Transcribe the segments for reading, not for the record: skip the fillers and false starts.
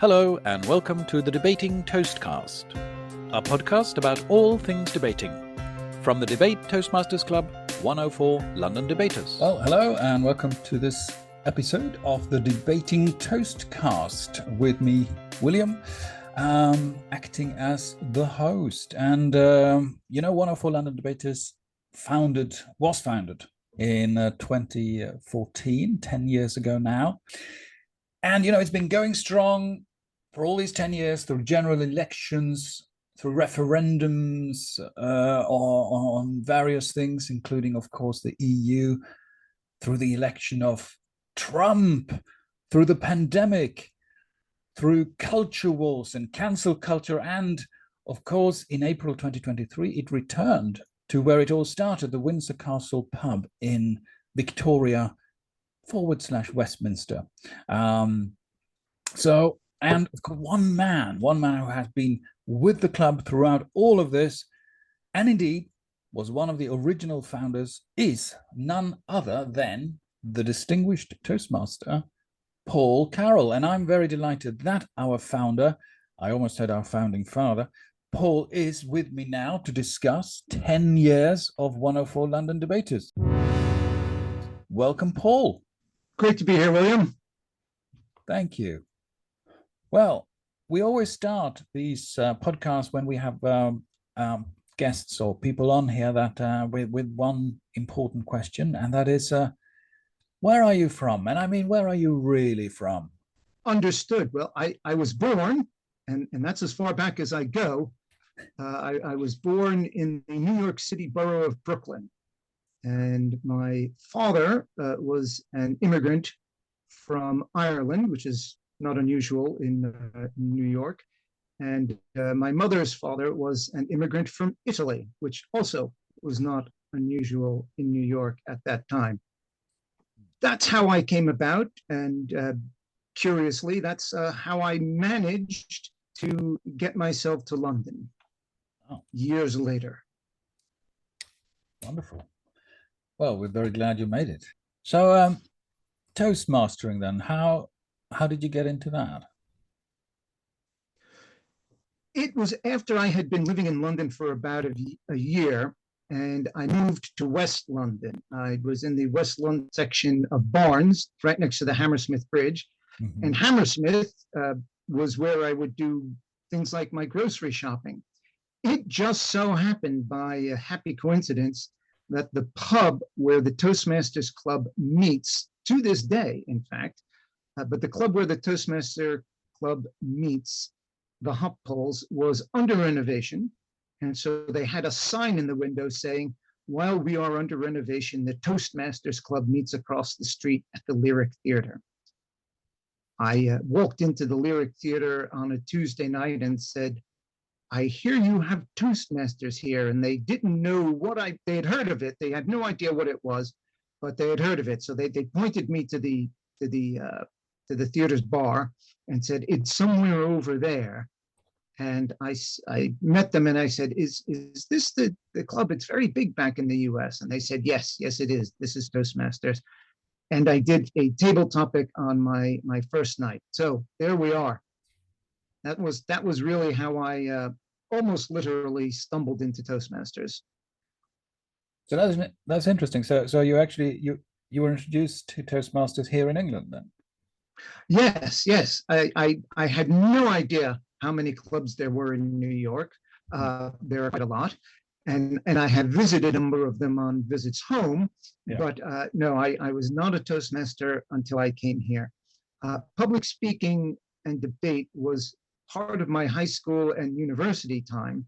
Hello and welcome to the Debating Toastcast, a podcast about all things debating. From the Debate Toastmasters Club, 104 London Debaters. Well, hello and welcome to this episode of the Debating Toastcast with me, William, acting as the host. And, 104 London Debaters was founded in 2014, 10 years ago now. And, it's been going strong for all these 10 years through general elections, through referendums on various things, including, of course, the EU, through the election of Trump, through the pandemic, through culture wars and cancel culture. And, of course, in April 2023, it returned to where it all started, the Windsor Castle pub in Victoria /Westminster. And of course, one man who has been with the club throughout all of this, and indeed was one of the original founders, is none other than the distinguished Toastmaster, Paul Carroll. And I'm very delighted that our founder, I almost said our founding father, Paul, is with me now to discuss 10 years of 104 London Debaters. Welcome, Paul. Great to be here, William. Thank you. Well, we always start these podcasts when we have guests or people on here that with one important question, and that is, where are you from? And I mean, where are you really from? Understood. Well, I was born, and that's as far back as I go. I was born in the New York City borough of Brooklyn. And my father was an immigrant from Ireland, which is not unusual in New York. And my mother's father was an immigrant from Italy, which also was not unusual in New York at that time. That's how I came about. And curiously, that's how I managed to get myself to London years later. Wonderful. Well, we're very glad you made it. So, Toastmastering then, how did you get into that? It was after I had been living in London for about a year, and I moved to West London. I was in the West London section of Barnes, right next to the Hammersmith Bridge. Mm-hmm. And Hammersmith was where I would do things like my grocery shopping. It just so happened by a happy coincidence that the pub where the Toastmasters Club meets, to this day, in fact, but the club where the Toastmaster Club meets, the Hop Poles, was under renovation. And so they had a sign in the window saying, while we are under renovation, the Toastmasters Club meets across the street at the Lyric Theatre. I walked into the Lyric Theatre on a Tuesday night and said, I hear you have Toastmasters here, and they didn't know they had heard of it. They had no idea what it was, but they had heard of it. So they pointed me to the theater's bar and said, it's somewhere over there. And I met them and I said, is this the club? It's very big back in the US. And they said, yes, it is. This is Toastmasters. And I did a table topic on my first night. So there we are. That was really how I almost literally stumbled into Toastmasters. So that's interesting. So you actually you were introduced to Toastmasters here in England then? Yes. I had no idea how many clubs there were in New York. There are quite a lot, and I have visited a number of them on visits home. Yeah. But no, I was not a Toastmaster until I came here. Public speaking and debate was part of my high school and university time.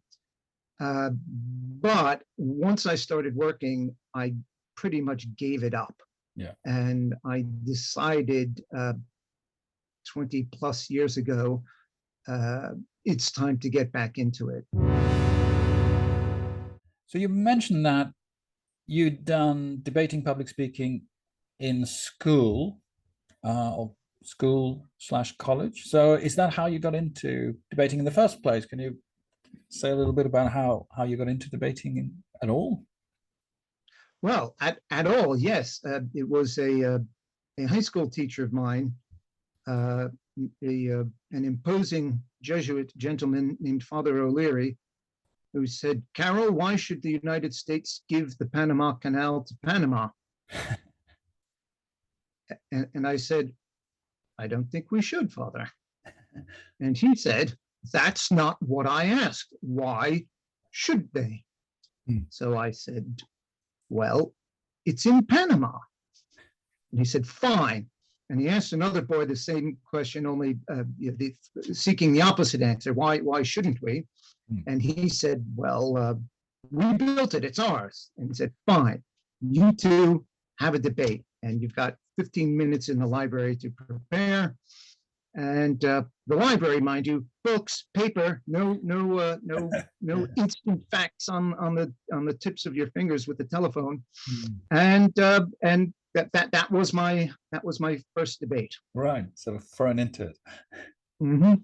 But once I started working, I pretty much gave it up. Yeah. And I decided 20 plus years ago, it's time to get back into it. So you mentioned that you'd done debating public speaking in school, or school/college. So is that how you got into debating in the first place? Can you say a little bit about how you got into debating at all? Well, at all, yes. It was a high school teacher of mine an imposing Jesuit gentleman named Father O'Leary, who said, "Carroll, why should the United States give the Panama Canal to Panama?" And I said, "I don't think we should, Father." And he said, "That's not what I asked. Why should they?" So I said, "Well, it's in Panama." And he said, "Fine." And he asked another boy the same question, only seeking the opposite answer. Why shouldn't we? And he said, "Well, we built it. It's ours." And he said, "Fine. You two have a debate. And you've got 15 minutes in the library to prepare. And the library, mind you, books, paper, no instant facts on the tips of your fingers with the telephone." And that was my first debate. Right, sort of thrown into it. Mm-hmm.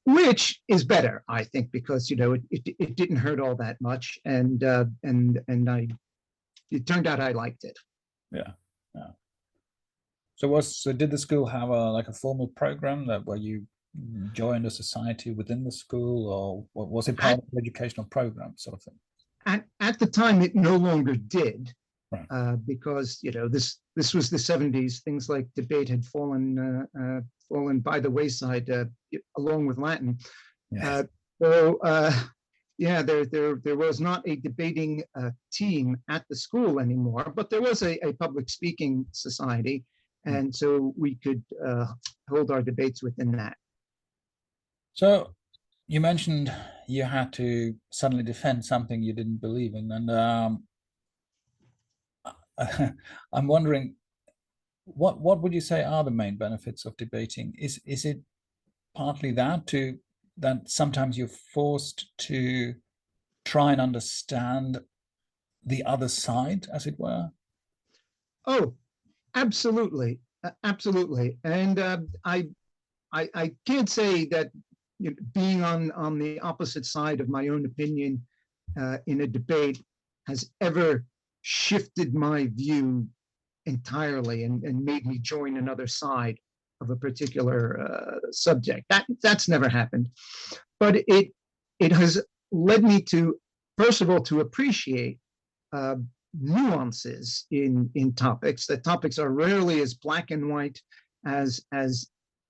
Which is better, I think, because it didn't hurt all that much, and it turned out I liked it. Yeah. So did the school have a formal program where you joined a society within the school, or was it part of the educational program sort of thing? At the time, it no longer did, right. Because this was the 70s. Things like debate had fallen by the wayside, along with Latin. Yes. There was not a debating team at the school anymore, but there was a public speaking society, and so we could hold our debates within that. So you mentioned you had to suddenly defend something you didn't believe in, and I'm wondering, what would you say are the main benefits of debating? Is it partly that sometimes you're forced to try and understand the other side, as it were? Oh, absolutely, absolutely. And I can't say that being on the opposite side of my own opinion in a debate has ever shifted my view entirely and made me join another side of a particular subject. That's never happened, but it has led me to, first of all, to appreciate nuances in topics. That topics are rarely as black and white as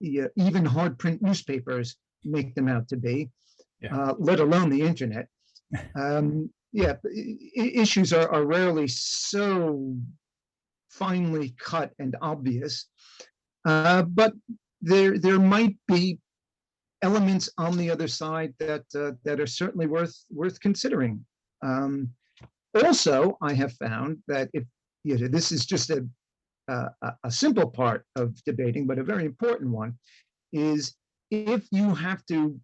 even hard print newspapers make them out to be, let alone the internet. Issues are rarely so finely cut and obvious, but there might be elements on the other side that are certainly worth considering. Also, I have found that if this is just a simple part of debating, but a very important one, is if you have to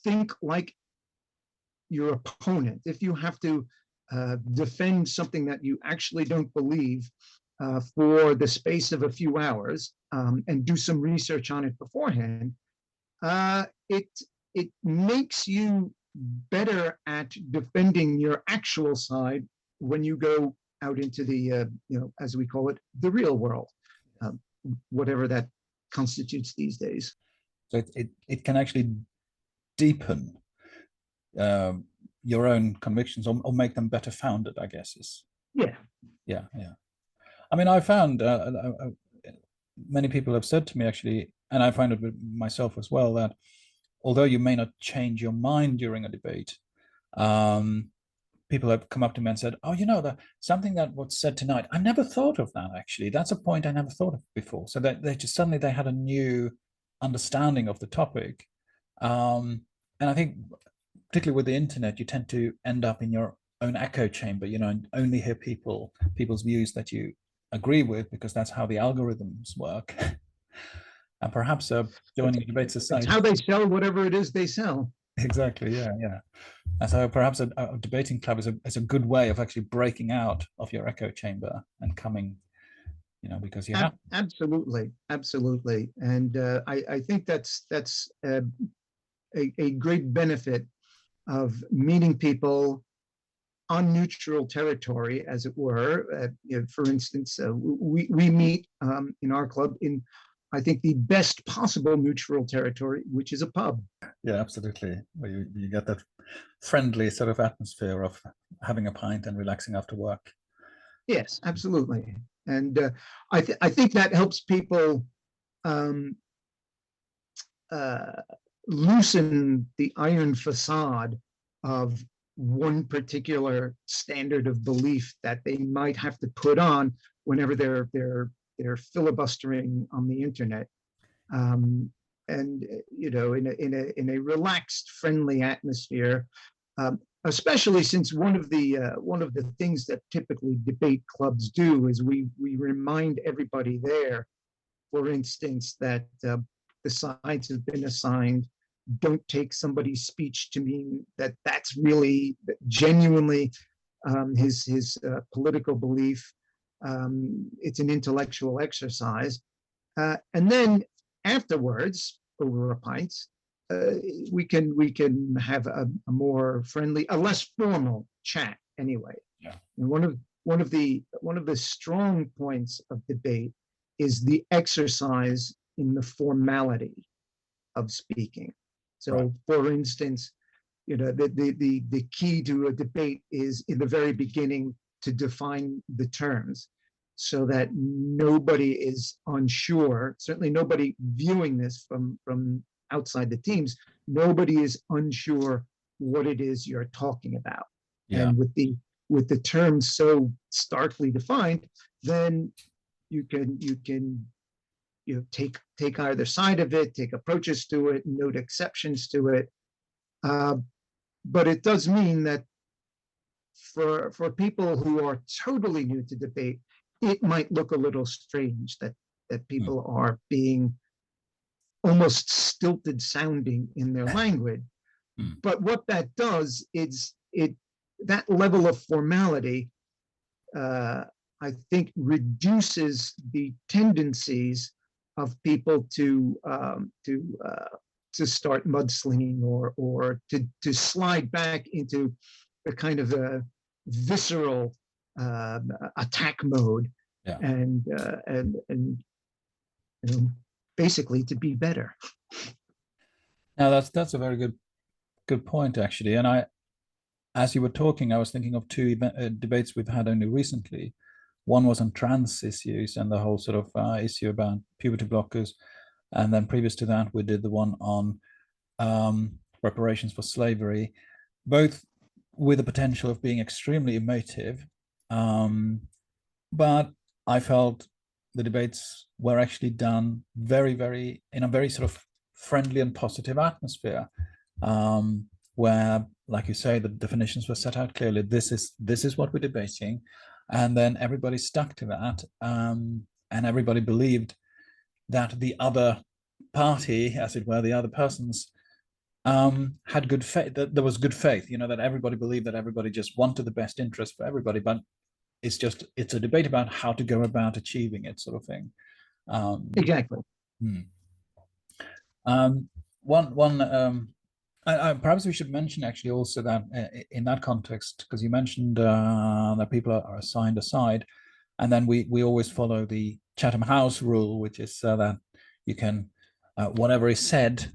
think like your opponent, if you have to defend something that you actually don't believe for the space of a few hours, and do some research on it beforehand, it makes you better at defending your actual side when you go out into the as we call it, the real world, whatever that constitutes these days. So it can actually deepen your own convictions, or make them better founded, I guess. Yeah. I mean, I found many people have said to me, actually, and I find it with myself as well, that although you may not change your mind during a debate, people have come up to me and said, "Oh, something that was said tonight, I never thought of that, actually. That's a point I never thought of before." So that they just suddenly they had a new understanding of the topic. And I think particularly with the internet, you tend to end up in your own echo chamber, and only hear people's views that you agree with, because that's how the algorithms work. And perhaps joining a debate society, it's how they sell whatever it is they sell. Exactly. Yeah. And so perhaps a debating club is a good way of actually breaking out of your echo chamber and coming, because you have. Absolutely. And I think that's a great benefit of meeting people on neutral territory, as it were. For instance, we meet in our club in I think, the best possible neutral territory, which is a pub. Yeah, absolutely. Where you get that friendly sort of atmosphere of having a pint and relaxing after work. Yes, absolutely. And I think that helps people um, loosen the iron facade of one particular standard of belief that they might have to put on whenever they're filibustering on the internet. And in a relaxed, friendly atmosphere, especially since one of the things that typically debate clubs do is we remind everybody there, for instance, that the sides have been assigned. Don't take somebody's speech to mean that that's really genuinely his political belief. It's an intellectual exercise, and then afterwards, over a pint, we can have a more friendly, a less formal chat. Anyway, Yeah. And one of the strong points of debate is the exercise in the formality of speaking. So, Right. for instance, the key to a debate is in the very beginning to define the terms, so that nobody is unsure. Certainly, nobody viewing this from outside the teams, nobody is unsure what it is you're talking about. Yeah. And with the terms so starkly defined, then you can take either side of it, take approaches to it, note exceptions to it. But it does mean that for people who are totally new to debate, it might look a little strange that people are being almost stilted sounding in their language. But what that does is that level of formality, I think, reduces the tendencies of people to start mudslinging or to slide back into a kind of a visceral attack mode. Yeah. And basically to be better. Now that's a very good point, actually. And as you were talking, I was thinking of two debates we've had only recently. One was on trans issues and the whole sort of issue about puberty blockers, and then previous to that, we did the one on reparations for slavery, both with the potential of being extremely emotive. But I felt the debates were actually done very, very in a very sort of friendly and positive atmosphere, where, like you say, the definitions were set out clearly. This is what we're debating, and then everybody stuck to that, and everybody believed that the other party, as it were, the other persons, had good faith. That there was good faith. That everybody believed that everybody just wanted the best interest for everybody, but it's a debate about how to go about achieving it, sort of thing. Exactly. Perhaps we should mention actually also that in that context, because you mentioned that people are assigned a side, and then we always follow the Chatham House rule, which is that you can whatever is said,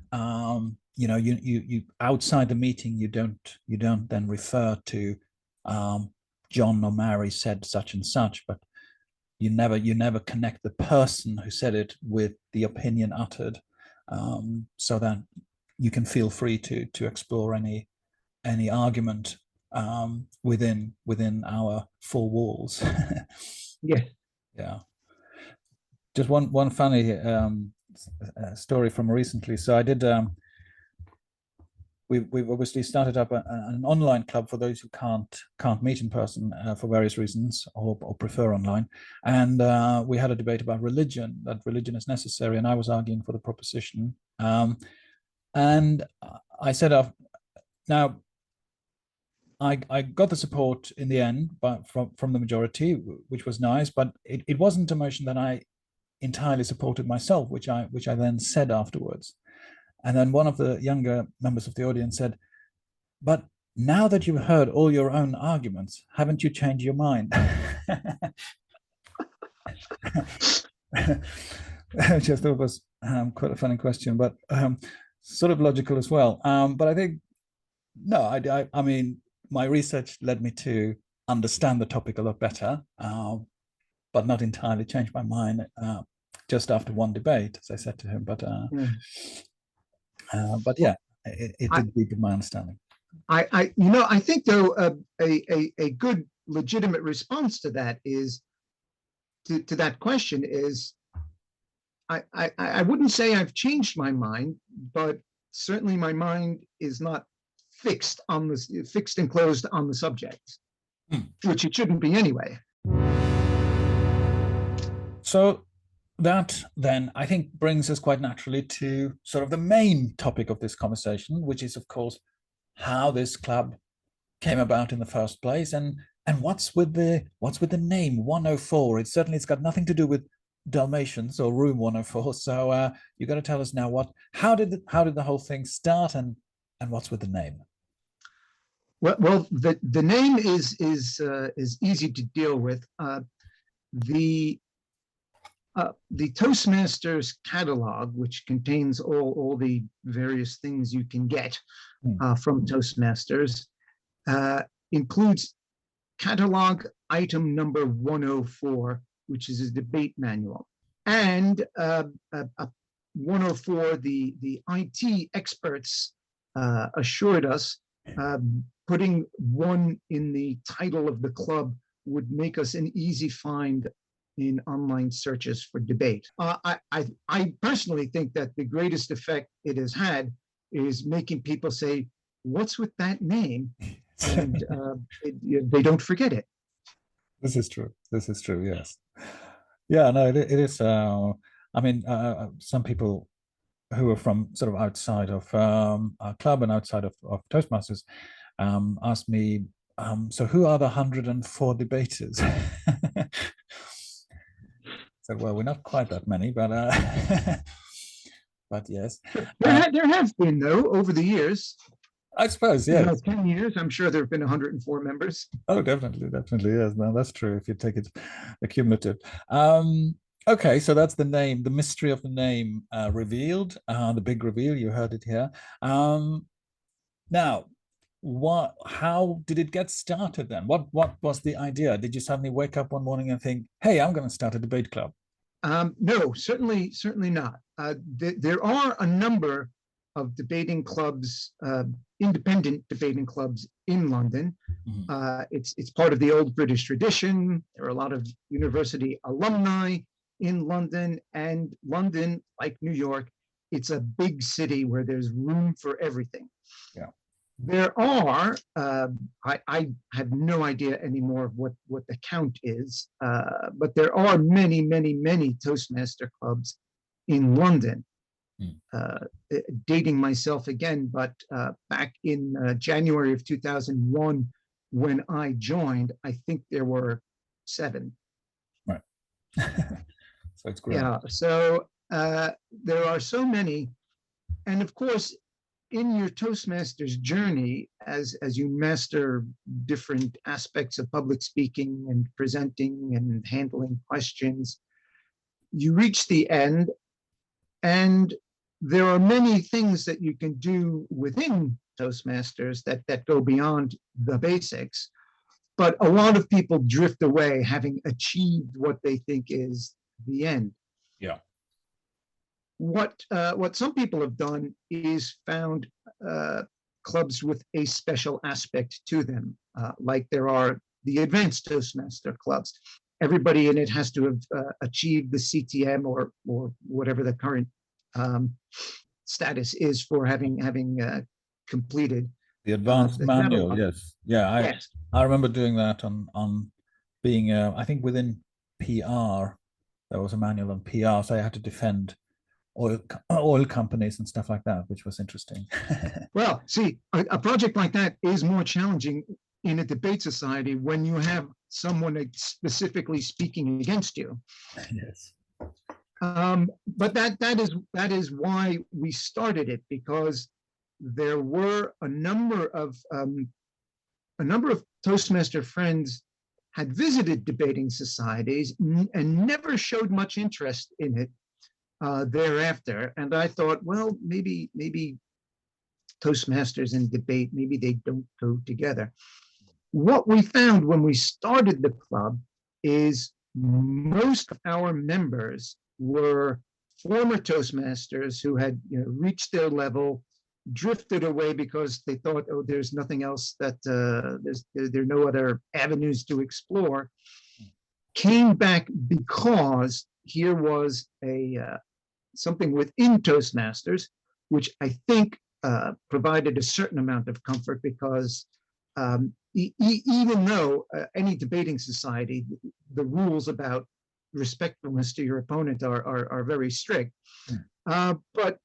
you outside the meeting, you don't then refer to John or Mary said such and such, but you never connect the person who said it with the opinion uttered, so that you can feel free to explore any argument within our four walls. Yeah. Yeah. Just one funny story from recently. So I did. We've obviously started up an online club for those who can't meet in person for various reasons, or prefer online. And we had a debate about religion, that religion is necessary, and I was arguing for the proposition. And I said, now I got the support in the end, but from the majority, which was nice. But it wasn't a motion that I entirely supported myself, which I then said afterwards. And then one of the younger members of the audience said, "But now that you've heard all your own arguments, haven't you changed your mind?" which I thought was quite a funny question, but sort of logical as well. But I think, no, I mean, my research led me to understand the topic a lot better, but not entirely change my mind just after one debate, as I said to him. But yeah, it did deepen my understanding. I think though a good legitimate response to that is to that question is I wouldn't say I've changed my mind, but certainly my mind is not fixed and closed on the subject, which it shouldn't be anyway. So that then I think brings us quite naturally to sort of the main topic of this conversation, which is, of course, how this club came about in the first place, and what's with the name 104. It's got nothing to do with Dalmatians or Room 104. So you got to tell us now how did the whole thing start, and what's with the name? Well, the name is easy to deal with. The Toastmasters catalog, which contains all the various things you can get from Toastmasters, includes catalog item number 104, which is a debate manual, and 104. The IT experts assured us putting one in the title of the club would make us an easy find in online searches for debate. I personally think that the greatest effect it has had is making people say, "What's with that name?" and they don't forget it. This is true. Yes. Yeah. No. It is. I mean, some people who are from sort of outside of our club and outside of Toastmasters asked me, so who are the 104 debaters? So, well, we're not quite that many, but but yes. There have been, though, over the years. I suppose, yeah. 10 years, I'm sure there have been 104 members. Oh, definitely, yes. No, that's true if you take it accumulative. Okay, so that's the name, the mystery of the name revealed, the big reveal, you heard it here. Now, how did it get started then? What was the idea? Did you suddenly wake up one morning and think, hey, I'm going to start a debate club? No, certainly not. There are a number of debating clubs, independent debating clubs in London. It's part of the old British tradition. There are a lot of university alumni in London, and London, like New York, it's a big city where there's room for everything. Yeah. There are, I have no idea anymore of what the count is, but there are many, many, many Toastmaster clubs in London. Dating myself again, but back in January of 2001, when I joined, I think there were 7. Right. So it's great. Yeah. So there are so many, and of course, in your Toastmasters journey, as you master different aspects of public speaking and presenting and handling questions, you reach the end, and there are many things that you can do within Toastmasters that go beyond the basics, but a lot of people drift away having achieved what they think is the end. Yeah. What some people have done is found clubs with a special aspect to them, like there are the advanced Toastmaster clubs. Everybody in it has to have achieved the CTM or whatever the current status is for having completed the advanced manual. catalog. Yes. Yeah. Yes. I remember doing that on being I think within PR there was a manual on PR, so I had to defend oil companies and stuff like that, which was interesting. Well, see, a project like that is more challenging in a debate society when you have someone specifically speaking against you. Yes. But that is why we started it, because there were a number of Toastmaster friends had visited debating societies and never showed much interest in it thereafter. And I thought, well, maybe Toastmasters and debate, maybe they don't go together. What we found when we started the club is most of our members were former Toastmasters who had reached their level, drifted away because they thought, oh, there's nothing else that there are no other avenues to explore, came back because here was a something within Toastmasters, which I think provided a certain amount of comfort because even though any debating society, the rules about respectfulness to your opponent are very strict, but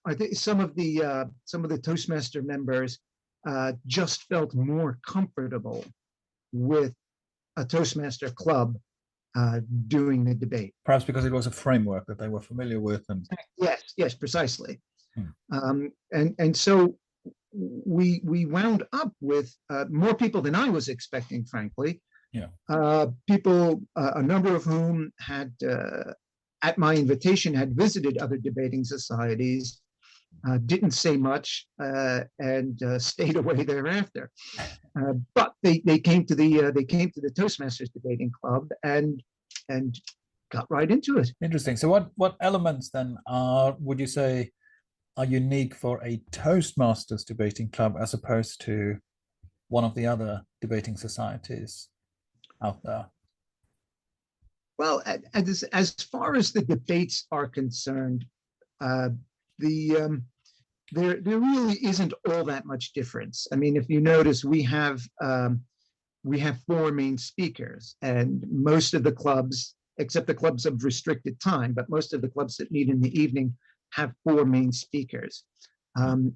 I think some of the Toastmaster members just felt more comfortable with a Toastmaster club doing the debate. Perhaps because it was a framework that they were familiar with. And yes, precisely. And so we wound up with more people than I was expecting, frankly. People, a number of whom had, at my invitation, had visited other debating societies, didn't say much, and stayed away thereafter. But they came to the Toastmasters debating club and got right into it. Interesting. So what elements then would you say are unique for a Toastmasters debating club as opposed to one of the other debating societies out there? Well, as far as the debates are concerned, there really isn't all that much difference. I mean, if you notice, we have 4 main speakers, and most of the clubs, except the clubs of restricted time, but most of the clubs that meet in the evening have 4 main speakers.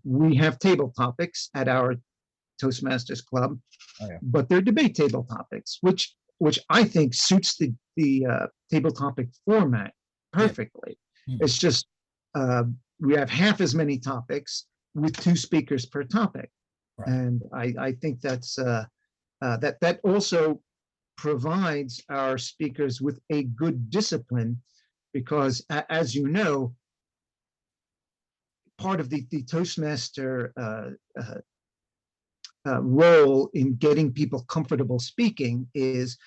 We have table topics at our Toastmasters club, but they're debate table topics, which I think suits the table topic format perfectly. It's just we have half as many topics with 2 speakers per topic, and I think that's that also provides our speakers with a good discipline, because as you know, part of the Toastmaster role in getting people comfortable speaking is,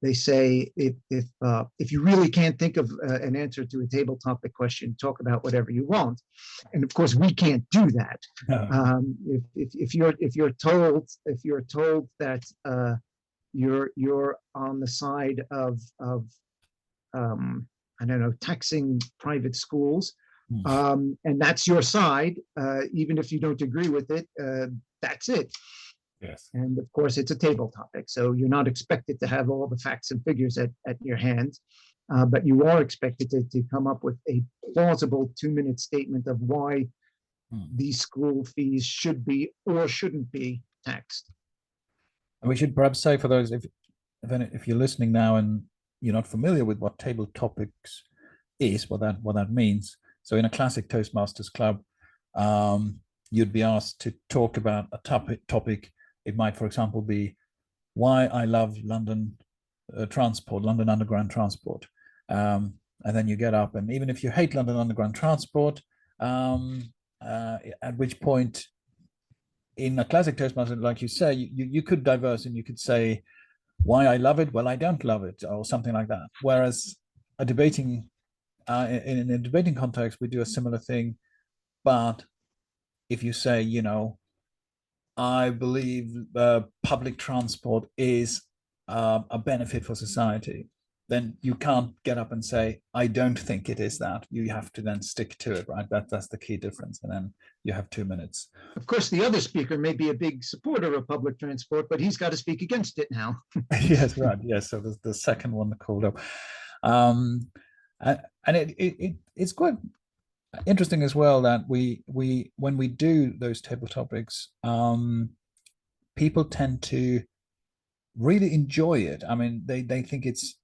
they say, if you really can't think of an answer to a table topic question, talk about whatever you want. And of course, we can't do that. If you're told that you're on the side of I don't know, taxing private schools, and that's your side, even if you don't agree with it, that's it. Yes. And of course, it's a table topic, so you're not expected to have all the facts and figures at your hand, but you are expected to come up with a plausible 2-minute statement of why these school fees should be or shouldn't be taxed. And we should perhaps say, for those, if you're listening now and you're not familiar with what table topics is, what that means. So in a classic Toastmasters club, you'd be asked to talk about a topic. It might, for example, be why I love London transport, London Underground transport. And then you get up, and even if you hate London Underground transport, at which point in a classic Toastmaster, like you say, you could diverse and you could say, why I love it, well, I don't love it, or something like that. Whereas a debating, in a debating context, we do a similar thing. But if you say, I believe public transport is a benefit for society, then you can't get up and say, I don't think it is that. You have to then stick to it, right? That's the key difference. And then you have 2 minutes. Of course, the other speaker may be a big supporter of public transport, but he's got to speak against it now. Yes, right. Yes. So the second one called up. And it's quite interesting as well that we when we do those table topics, people tend to really enjoy it. I mean, they think it's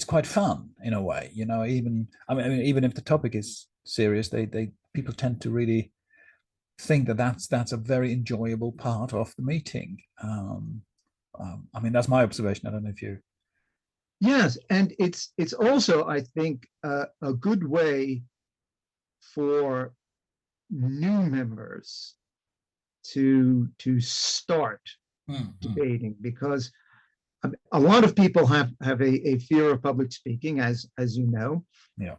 quite fun in a way, even if the topic is serious, people tend to really think that that's a very enjoyable part of the meeting. I mean, that's my observation. I don't know if you. Yes, and it's also, I think, a good way for new members to start debating, because a lot of people have a fear of public speaking, as you know. Yeah.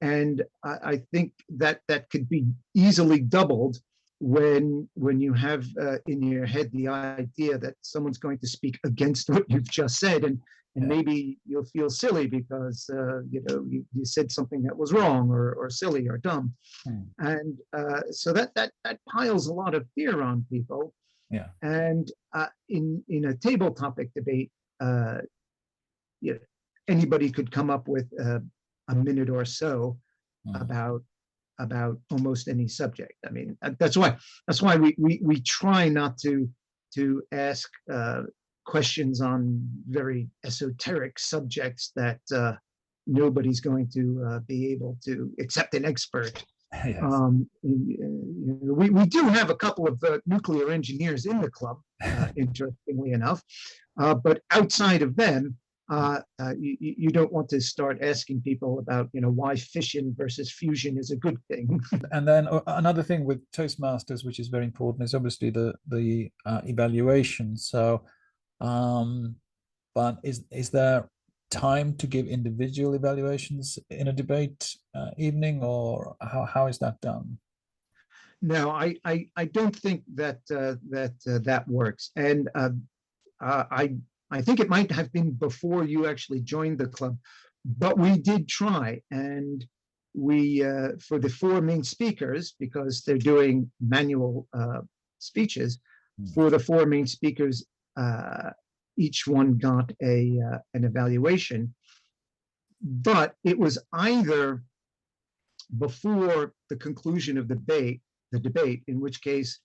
And I think that could be easily doubled when you have in your head the idea that someone's going to speak against what you've just said, and Yeah. maybe you'll feel silly because you said something that was wrong or silly or dumb. And so that piles a lot of fear on people. Yeah. And in a table topic debate, you know, anybody could come up with a minute or so about almost any subject. I mean, that's why we try not to ask questions on very esoteric subjects that nobody's going to be able to, except an expert. Yes. We do have a couple of nuclear engineers in the club, interestingly enough, but outside of them, you don't want to start asking people about why fission versus fusion is a good thing. And then another thing with Toastmasters, which is very important, is obviously the evaluation. So, but is there time to give individual evaluations in a debate evening, or how is that done? No, I don't think that works, and I think it might have been before you actually joined the club, but we did try, and we for the four main speakers, because they're doing manual speeches, for the four main speakers, each one got an evaluation, but it was either before the conclusion of the debate, in which case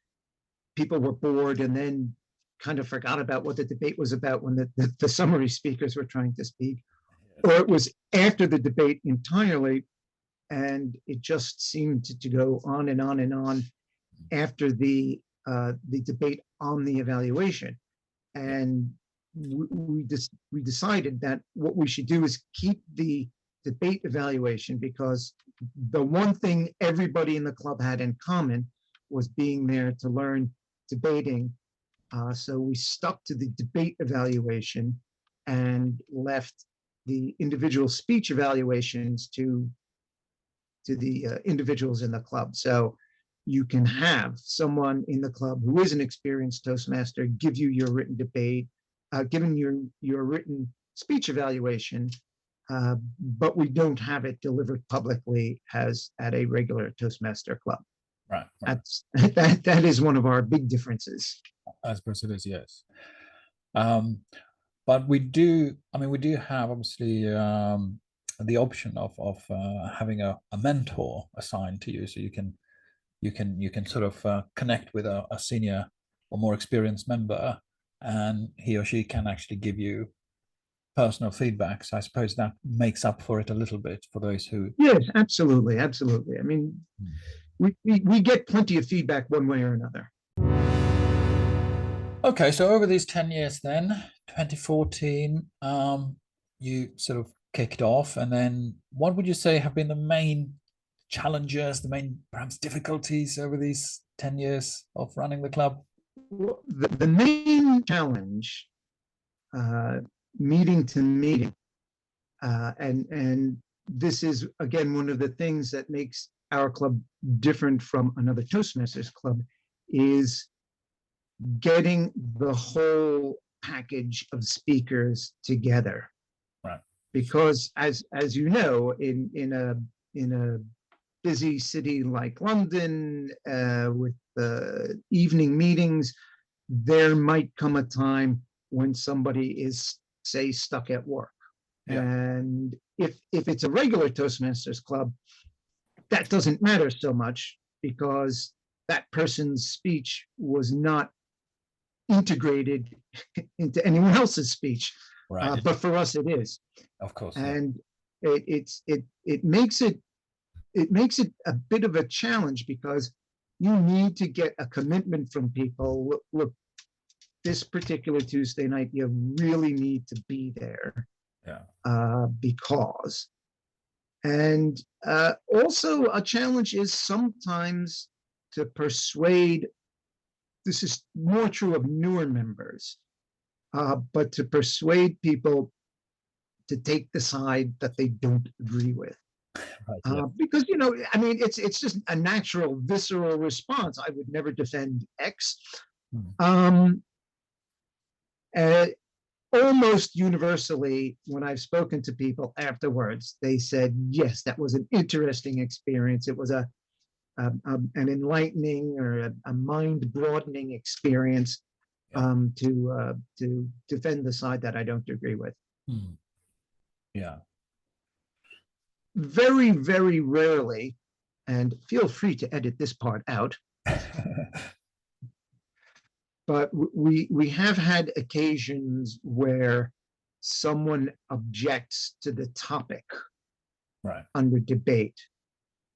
people were bored and then kind of forgot about what the debate was about when the summary speakers were trying to speak, or it was after the debate entirely, and it just seemed to go on and on and on after the debate on the evaluation. And we decided that what we should do is keep the debate evaluation, because the one thing everybody in the club had in common was being there to learn debating. So we stuck to the debate evaluation and left the individual speech evaluations to the individuals in the club. So you can have someone in the club who is an experienced Toastmaster give you your written debate, given your written speech evaluation, but we don't have it delivered publicly as at a regular Toastmaster club. Right. That is one of our big differences. I suppose it is, yes. But we do have obviously the option of having a mentor assigned to you, so you can sort of connect with a senior or more experienced member, and he or she can actually give you personal feedback. So I suppose that makes up for it a little bit for those who. Yes, absolutely. I mean, we get plenty of feedback one way or another. Okay, so over these 10 years then, 2014, you sort of kicked off, and then what would you say have been the main challenges, the main perhaps difficulties over these 10 years of running the club? Well, the main challenge, meeting to meeting, and this is again one of the things that makes our club different from another Toastmasters club, is getting the whole package of speakers together. Right. Because as you know, in a busy city like London, with evening meetings, there might come a time when somebody is, say, stuck at work. Yeah. And if it's a regular Toastmasters club, that doesn't matter so much, because that person's speech was not integrated into anyone else's speech. Right. But for us, it is. Of course. And yeah. it makes it a bit of a challenge, because you need to get a commitment from people. Look, this particular Tuesday night, you really need to be there. because. And also a challenge is sometimes to persuade, this is more true of newer members, but to persuade people to take the side that they don't agree with. Right, Because, I mean, it's just a natural, visceral response. I would never defend X. Hmm. Almost universally, when I've spoken to people afterwards, they said, yes, that was an interesting experience. It was an enlightening or a mind-broadening experience to defend the side that I don't agree with. Yeah. Very, very rarely, and feel free to edit this part out, but we have had occasions where someone objects to the topic Right. under debate,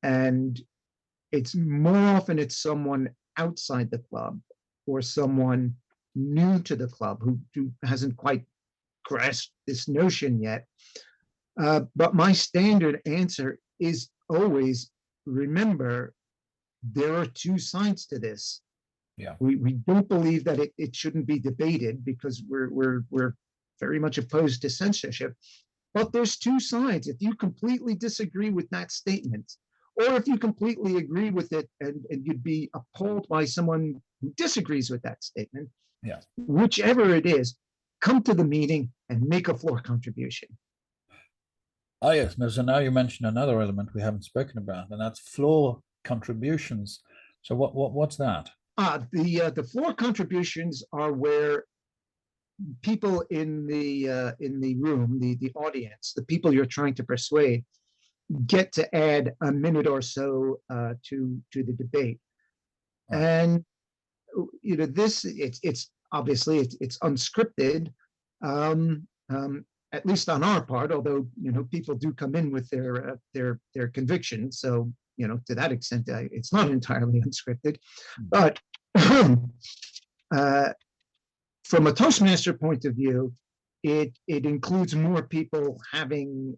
and it's more often it's someone outside the club or someone new to the club who hasn't quite grasped this notion yet. But my standard answer is always, remember, there are two sides to this. Yeah. We don't believe that it shouldn't be debated because we're very much opposed to censorship. But there's two sides. If you completely disagree with that statement, or if you completely agree with it and you'd be appalled by someone who disagrees with that statement, Yeah. whichever it is, come to the meeting and make a floor contribution. Oh, yes. No, so now you mentioned another element we haven't spoken about, and that's floor contributions. So what's that? The floor contributions are where people in the room, the audience, the people you're trying to persuade, get to add a minute or so to the debate. Right. And this it's obviously it's unscripted, at least on our part. Although people do come in with their convictions, so to that extent it's not entirely unscripted. But from a Toastmaster point of view, it includes more people having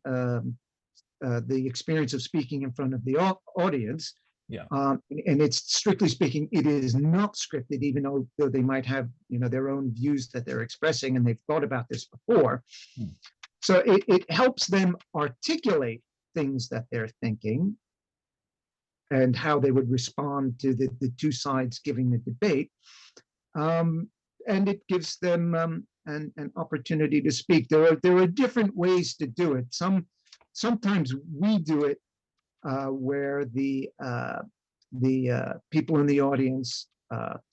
the experience of speaking in front of the audience. Yeah. And it's strictly speaking, it is not scripted, even though they might have their own views that they're expressing and they've thought about this before. So it helps them articulate things that they're thinking and how they would respond to the two sides giving the debate. And it gives them an opportunity to speak. There are different ways to do it. Sometimes we do it where the people in the audience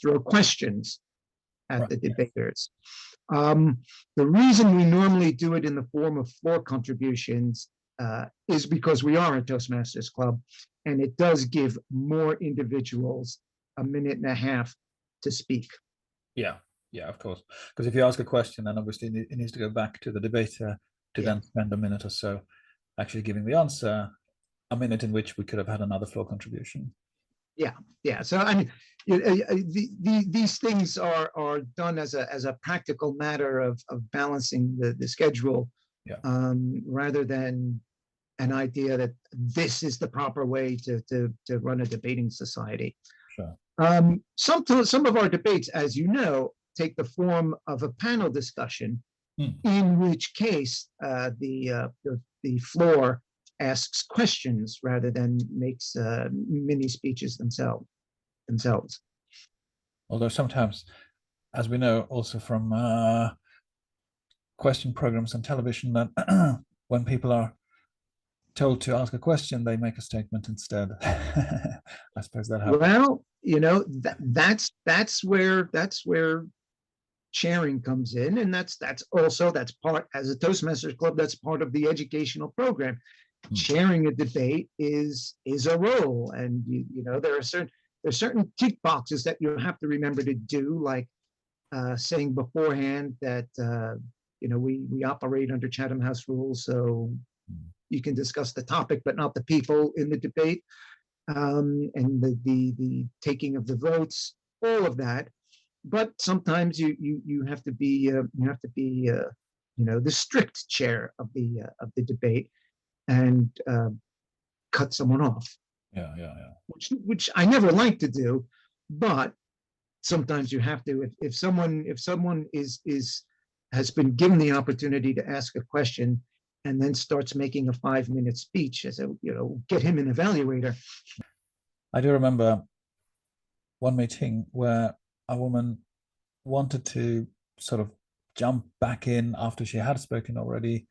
throw questions at the debaters. The reason we normally do it in the form of floor contributions is because we are a Toastmasters Club, and it does give more individuals a minute and a half to speak. Yeah, of course. Because if you ask a question, then obviously it needs to go back to the debater to then spend a minute or so actually giving the answer, a minute in which we could have had another floor contribution. Yeah. So I mean, these things are done as a practical matter of balancing the schedule, rather than an idea that this is the proper way to run a debating society. Sure. Some of our debates, as you know, take the form of a panel discussion, in which case the floor asks questions rather than makes mini speeches themselves. Although sometimes, as we know also from question programs on television, that when people are told to ask a question, they make a statement instead. I suppose that happens. Well, that's where sharing comes in, and that's part, as a Toastmasters Club, that's part of the educational program. Sharing a debate is a role, and there are certain tick boxes that you have to remember to do, like saying beforehand that we operate under Chatham House rules, so you can discuss the topic but not the people in the debate, and the taking of the votes, all of that. But sometimes you have to be the strict chair of the debate and cut someone off. Yeah. Which I never like to do, but sometimes you have to. If someone has been given the opportunity to ask a question and then starts making a 5-minute speech, as get him an evaluator. I do remember one meeting where a woman wanted to sort of jump back in after she had spoken already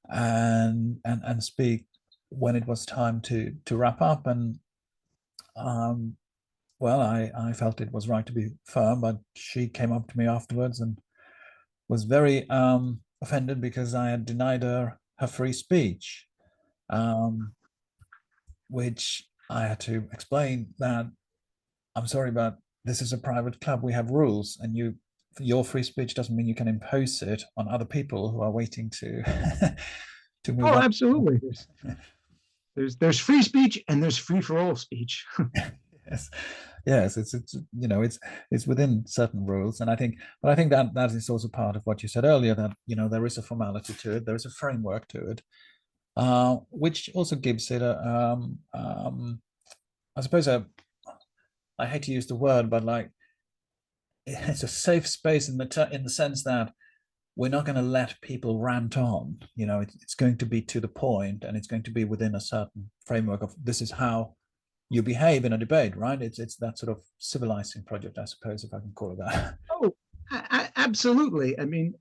and speak when it was time to wrap up. And well, I felt it was right to be firm, but she came up to me afterwards and was very offended because I had denied her free speech, which I had to explain that I'm sorry, but this is a private club. We have rules, and your free speech doesn't mean you can impose it on other people who are waiting to to move on. Oh, absolutely. There's free speech and there's free for all speech. Yes, it's within certain rules, and I think that is also part of what you said earlier, that there is a formality to it, there is a framework to it, which also gives it I suppose I hate to use the word, but like it's a safe space in the sense that we're not going to let people rant on. It's going to be to the point, and it's going to be within a certain framework of this is how you behave in a debate, right? It's that sort of civilizing project, I suppose, if I can call it that. Oh, absolutely. I mean,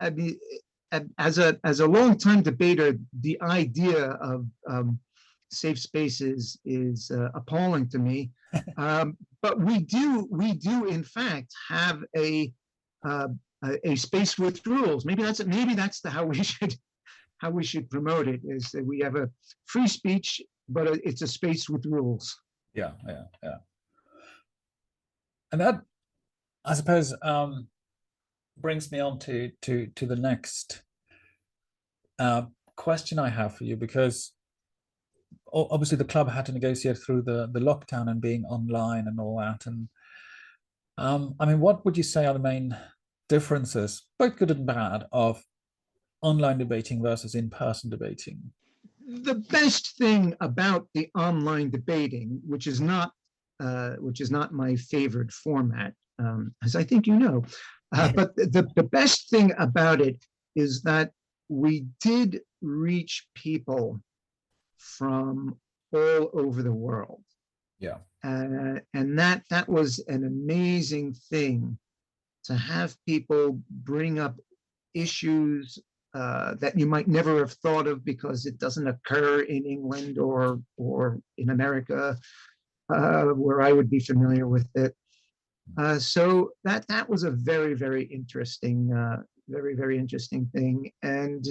as a long-time debater, the idea of safe spaces is appalling to me. But we do in fact have a space with rules. Maybe that's how we should promote it, is that we have a free speech, but it's a space with rules. Yeah. And that, I suppose, brings me on to the next question I have for you, because obviously the club had to negotiate through the lockdown and being online and all that. And I mean, what would you say are the main differences, both good and bad, of online debating versus in-person debating? The best thing about the online debating, which is not my favorite format, as I think but the best thing about it is that we did reach people from all over the world. Yeah. And that was an amazing thing, to have people bring up issues that you might never have thought of because it doesn't occur in England or in America, where I would be familiar with it. So that was a very, very interesting thing. And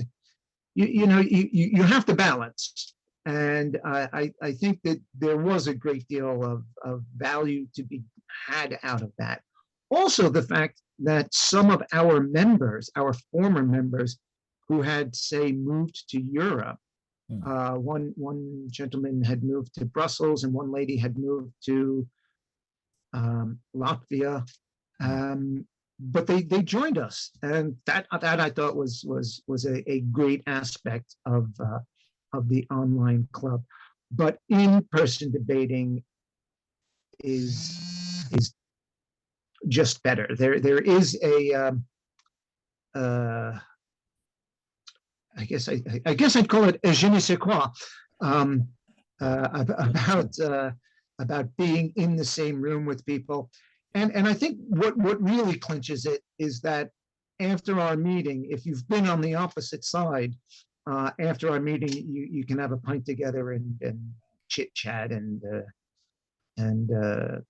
you have to balance. And I think that there was a great deal of value to be had out of that. Also, the fact that some of our former members, who had, say, moved to Europe, one gentleman had moved to Brussels, and one lady had moved to Latvia, but they joined us, and that I thought was a great aspect of the online club. But in-person debating is just better. There is a I guess I'd call it a je ne sais quoi, about being in the same room with people. And I think what really clinches it is that after our meeting, if you've been on the opposite side, after our meeting, you can have a pint together and chit chat, and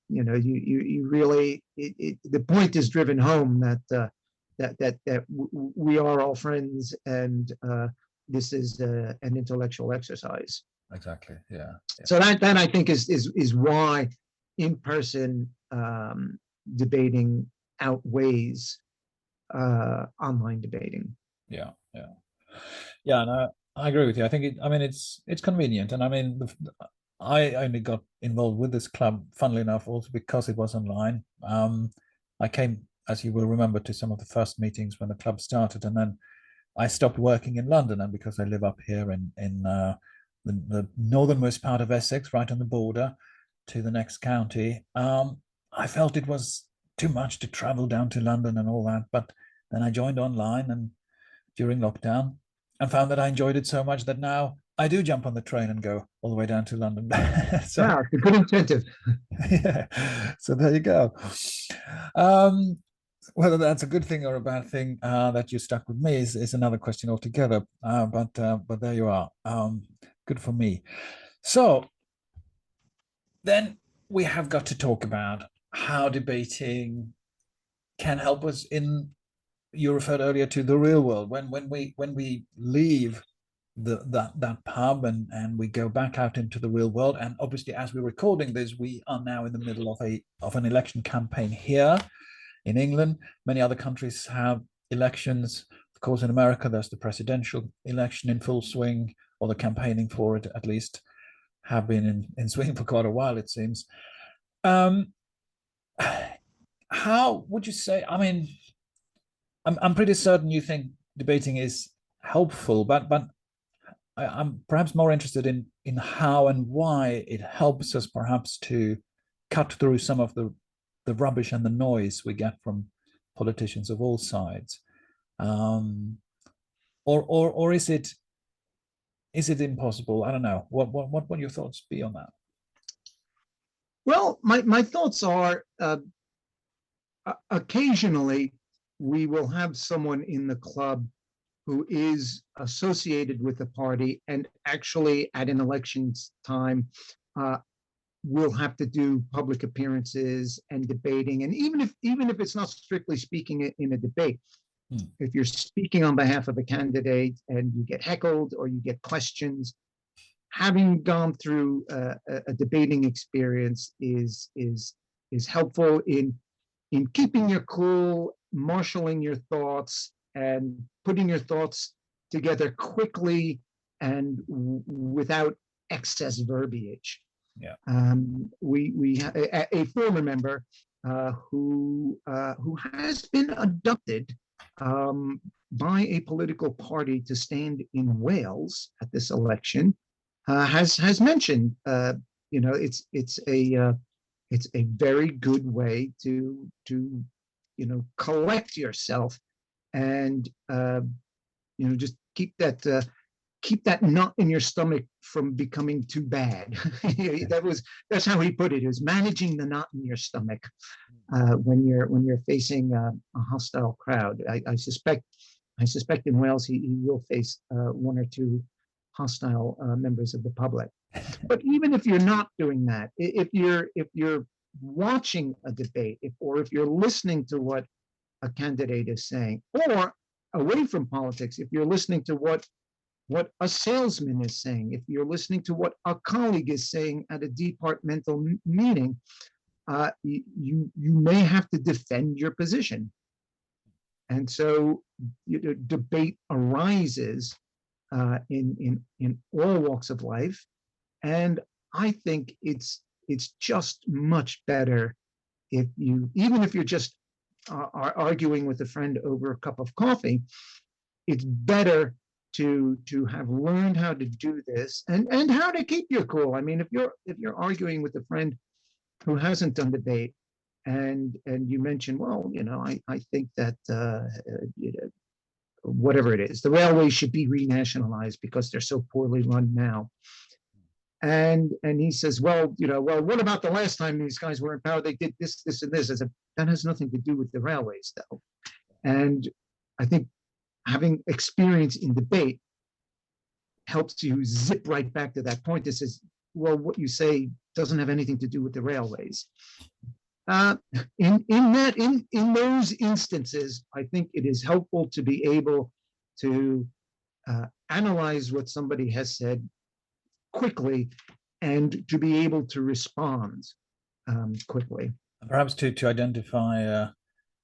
you really, the point is driven home that we are all friends, and this is an intellectual exercise. Exactly. Yeah. So that I think is why in-person debating outweighs online debating. Yeah. And I agree with you. I think it's convenient, and I mean, I only got involved with this club, funnily enough, also because it was online. I came, as you will remember, to some of the first meetings when the club started, and then I stopped working in London, and because I live up here in the northernmost part of Essex, right on the border to the next county, I felt it was too much to travel down to London and all that. But then I joined online and during lockdown and found that I enjoyed it so much that now I do jump on the train and go all the way down to London. So Wow, it's a good incentive. yeah, so there you go. Um, whether that's a good thing or a bad thing that you stuck with me is another question altogether. But there you are. Good for me. So then we have got to talk about how debating can help us in. You referred earlier to the real world when we leave that pub and we go back out into the real world. And obviously, as we're recording this, we are now in the middle of an election campaign here in England. Many other countries have elections. Of course, in America, there's the presidential election in full swing, or the campaigning for it, at least, have been in swing for quite a while, it seems. Um, how would you say? I mean, I'm pretty certain you think debating is helpful, but I'm perhaps more interested in how and why it helps us perhaps to cut through some of the rubbish and the noise we get from politicians of all sides. Or is it impossible? I don't know. What would your thoughts be on that? Well, my thoughts are occasionally we will have someone in the club who is associated with the party and actually at an elections time will have to do public appearances and debating. And even if it's not strictly speaking in a debate, if you're speaking on behalf of a candidate and you get heckled or you get questions, having gone through a debating experience is helpful in keeping your cool, marshaling your thoughts, and putting your thoughts together quickly and without excess verbiage. Yeah. We have a former member who has been abducted by a political party to stand in Wales at this election has mentioned, it's a very good way to collect yourself and just keep that knot in your stomach from becoming too bad. That's how he put it. Is managing the knot in your stomach when you're facing a hostile crowd. I suspect in Wales he will face one or two hostile members of the public. But even if you're not doing that, if you're watching a debate, or if you're listening to what a candidate is saying, or away from politics, if you're listening to what a salesman is saying, if you're listening to what a colleague is saying at a departmental meeting, you may have to defend your position. And so debate arises in all walks of life. And I think it's just much better if you, even if you're just are arguing with a friend over a cup of coffee, it's better to have learned how to do this and how to keep your cool. I mean, if you're arguing with a friend who hasn't done debate, and you mention, well, I think that whatever it is, the railways should be renationalized because they're so poorly run now. And he says, well, what about the last time these guys were in power? They did this, this, and this. I said, that has nothing to do with the railways, though. And I think having experience in debate helps you zip right back to that point that says, well, what you say doesn't have anything to do with the railways. In those instances, I think it is helpful to be able to analyze what somebody has said quickly and to be able to respond quickly. Perhaps to identify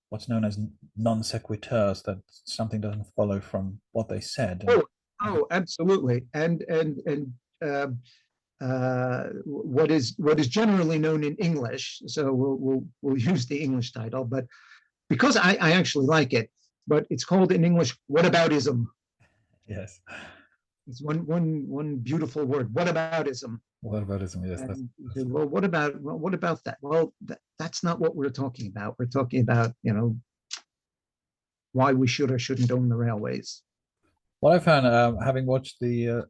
what's known as non sequiturs, that something doesn't follow from what they said. Oh, absolutely. And what is generally known in English, so we'll use the English title, but because I actually like it, but it's called in English whataboutism. Yes. It's one beautiful word. Whataboutism. Whataboutism? Yes. That's, And you say, well, what about that? Well, that's not what we're talking about. We're talking about, why we should or shouldn't own the railways. what I found, having watched the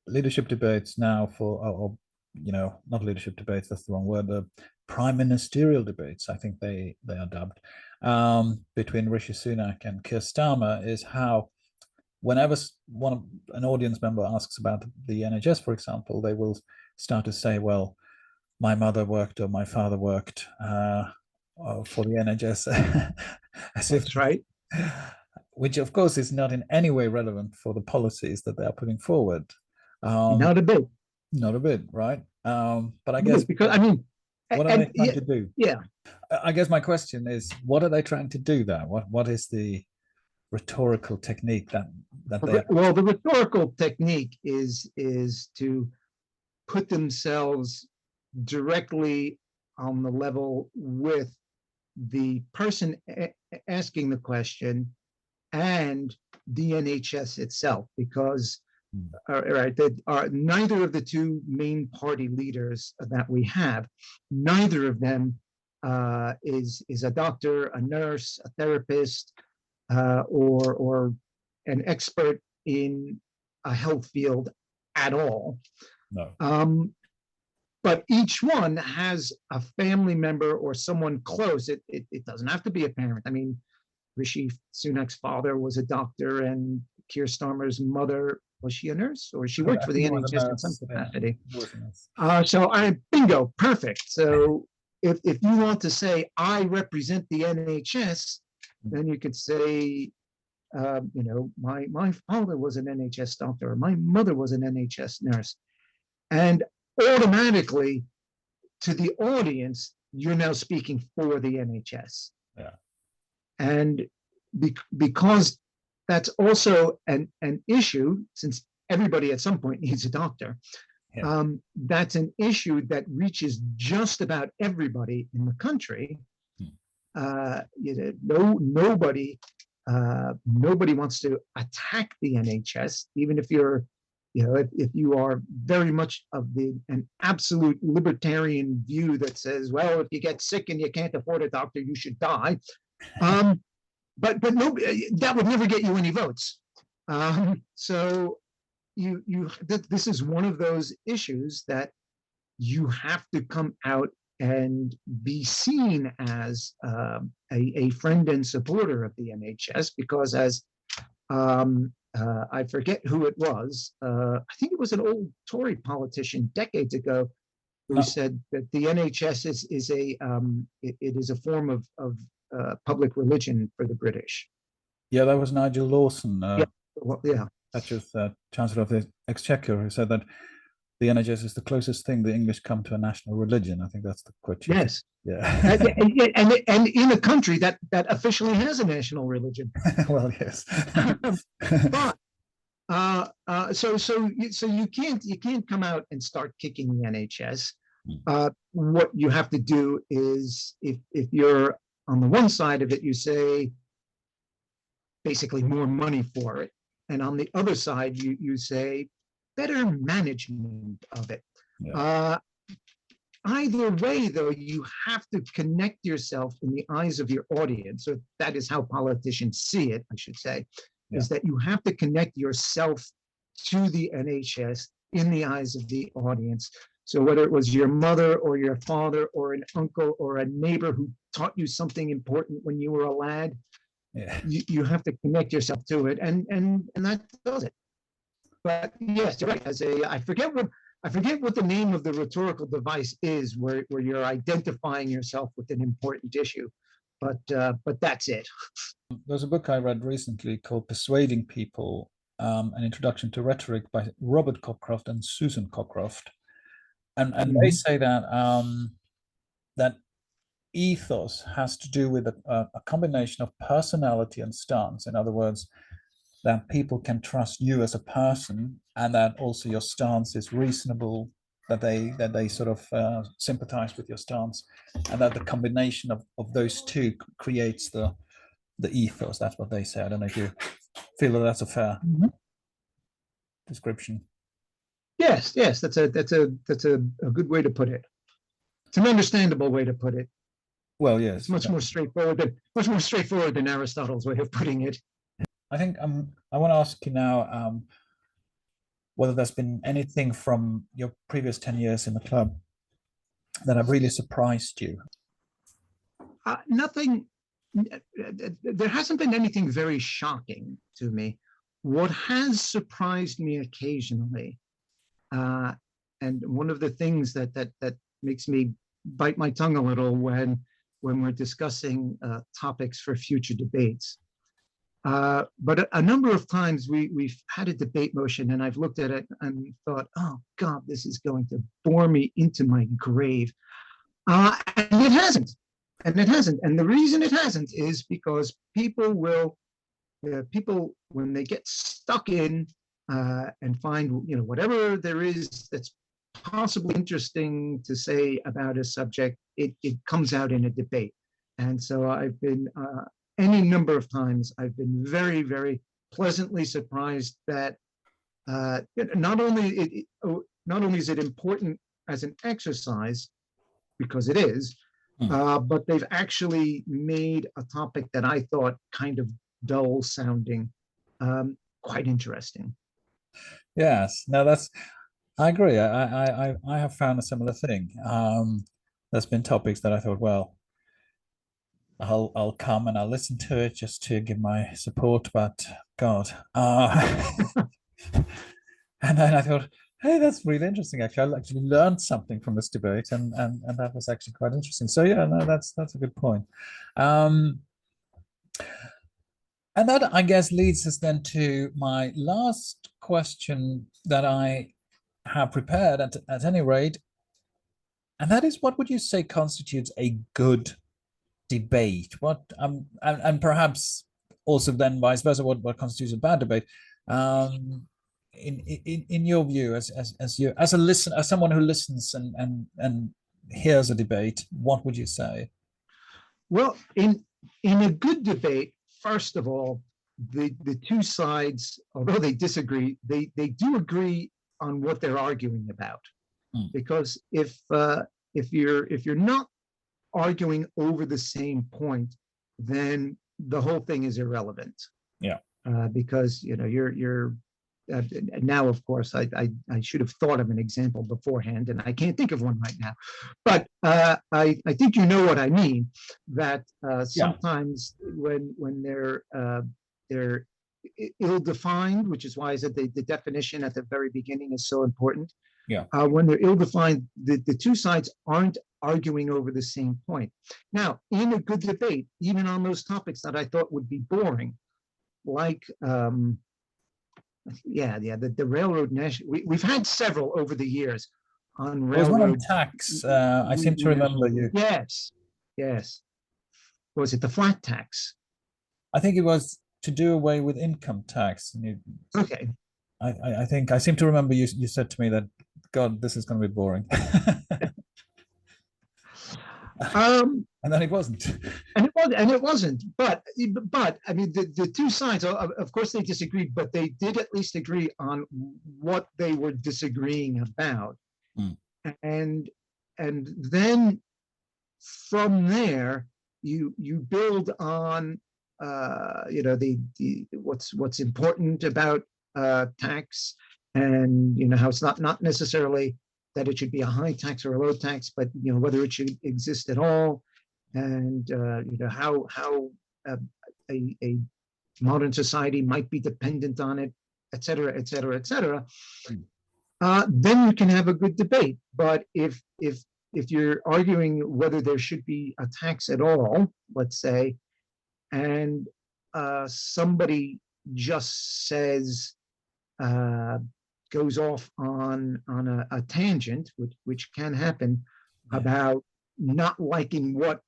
leadership debates now or not leadership debates, that's the wrong word, the prime ministerial debates, I think they are dubbed, between Rishi Sunak and Keir Starmer, is how whenever an audience member asks about the NHS, for example, they will start to say, well, my mother worked or my father worked for the NHS. That's right. Which of course is not in any way relevant for the policies that they are putting forward. Not a bit. Not a bit, right? But I guess because what are they trying to do? Yeah. I guess my question is, what are they trying to do there? What is the rhetorical technique that they? Well, the rhetorical technique is to put themselves directly on the level with the person asking the question and the NHS itself, because neither of the two main party leaders that we have, neither of them is a doctor, a nurse, a therapist, or an expert in a health field at all. No. But each one has a family member or someone close. It doesn't have to be a parent. I mean, Rishi Sunak's father was a doctor, and Keir Starmer's mother, was she a nurse, or she worked for the NHS in some capacity? Yeah. So bingo, perfect. So if you want to say I represent the NHS, then you could say, my father was an NHS doctor, or my mother was an NHS nurse, and automatically to the audience, you're now speaking for the NHS. Yeah. And because that's also an issue, since everybody at some point needs a doctor, yeah. That's an issue that reaches just about everybody in the country. Nobody wants to attack the NHS, even if you're, if you are very much of an absolute libertarian view that says, well, if you get sick and you can't afford a doctor, you should die. But nobody, that would never get you any votes. So this is one of those issues that you have to come out and be seen as a friend and supporter of the NHS, because as I forget who it was, I think it was an old Tory politician decades ago who said that the NHS is a form of public religion for the British. Yeah, that was Nigel Lawson. Yeah. Thatcher's Chancellor of the Exchequer, who said that the NHS is the closest thing the English come to a national religion. I think that's the quote. Yes. Yeah. and in a country that officially has a national religion. Well, yes. But so you can't come out and start kicking the NHS. What you have to do is, if you're on the one side of it, you say basically more money for it, and on the other side you say better management of it. Yeah. Either way, though, you have to connect yourself in the eyes of your audience, or that is how politicians see it, I should say, is that you have to connect yourself to the NHS in the eyes of the audience. So whether it was your mother or your father or an uncle or a neighbor who taught you something important when you were a lad, you have to connect yourself to it, and that does it. But yes, you're right. I forget what the name of the rhetorical device is, where you're identifying yourself with an important issue, but that's it. There's a book I read recently called "Persuading People: An Introduction to Rhetoric" by Robert Cockcroft and Susan Cockcroft, and they say that that ethos has to do with a combination of personality and stance. In other words, that people can trust you as a person, and that also your stance is reasonable, that they sort of sympathize with your stance, and that the combination of those two creates the ethos. That's what they say. I don't know if you feel that that's a fair Mhm. description. Yes, yes, that's a good way to put it. It's an understandable way to put it. Well, It's yes. much more straightforward than Aristotle's way of putting it. I think I want to ask you now whether there's been anything from your previous 10 years in the club that have really surprised you. Nothing. There hasn't been anything very shocking to me. What has surprised me occasionally, and one of the things that makes me bite my tongue a little when we're discussing topics for future debates. But a number of times we've had a debate motion and I've looked at it and thought, oh God, this is going to bore me into my grave. And it hasn't. And it hasn't. And the reason it hasn't is because people when they get stuck in and find, whatever there is that's possibly interesting to say about a subject, it comes out in a debate. And so I've been, any number of times, I've been very, very pleasantly surprised that not only is it important as an exercise, because it is, but they've actually made a topic that I thought kind of dull sounding quite interesting. Yes, no, I agree. I have found a similar thing. There's been topics that I thought, well, I'll come and I'll listen to it just to give my support, but God, and then I thought, hey, that's really interesting. Actually, I actually learned something from this debate, and that was actually quite interesting. So yeah, no, that's a good point. And that, I guess, leads us then to my last question that I have prepared at any rate, and that is, what would you say constitutes a good debate? What and perhaps also then vice versa, what constitutes a bad debate? In your view, as a listener, as someone who listens and hears a debate, what would you say? Well, in a good debate, first of all, the two sides, although they disagree, they do agree on what they're arguing about. Because if you're not arguing over the same point, then the whole thing is irrelevant. Yeah. Because you're now, of course, I should have thought of an example beforehand, and I can't think of one right now. But I think you know what I mean. That sometimes when they're ill-defined, which is why I said the definition at the very beginning is so important. Yeah. When they're ill-defined, the two sides aren't arguing over the same point. Now, in a good debate, even on those topics that I thought would be boring, like the railroad national, we've had several over the years on railroad. There was one on tax. I seem to remember you. Yes. Was it the flat tax? I think it was to do away with income tax. Okay. I think I seem to remember you said to me that, God, this is going to be boring. And then it wasn't. And it wasn't. But I mean, the two sides, of course, they disagreed, but they did at least agree on what they were disagreeing about. And then from there, you build on the what's important about tax, and how it's not necessarily that it should be a high tax or a low tax, but whether it should exist at all, and how a modern society might be dependent on it, et cetera, et cetera, et cetera. Then you can have a good debate. But if you're arguing whether there should be a tax at all, let's say, and somebody just says, goes off on a tangent, which can happen, about not liking what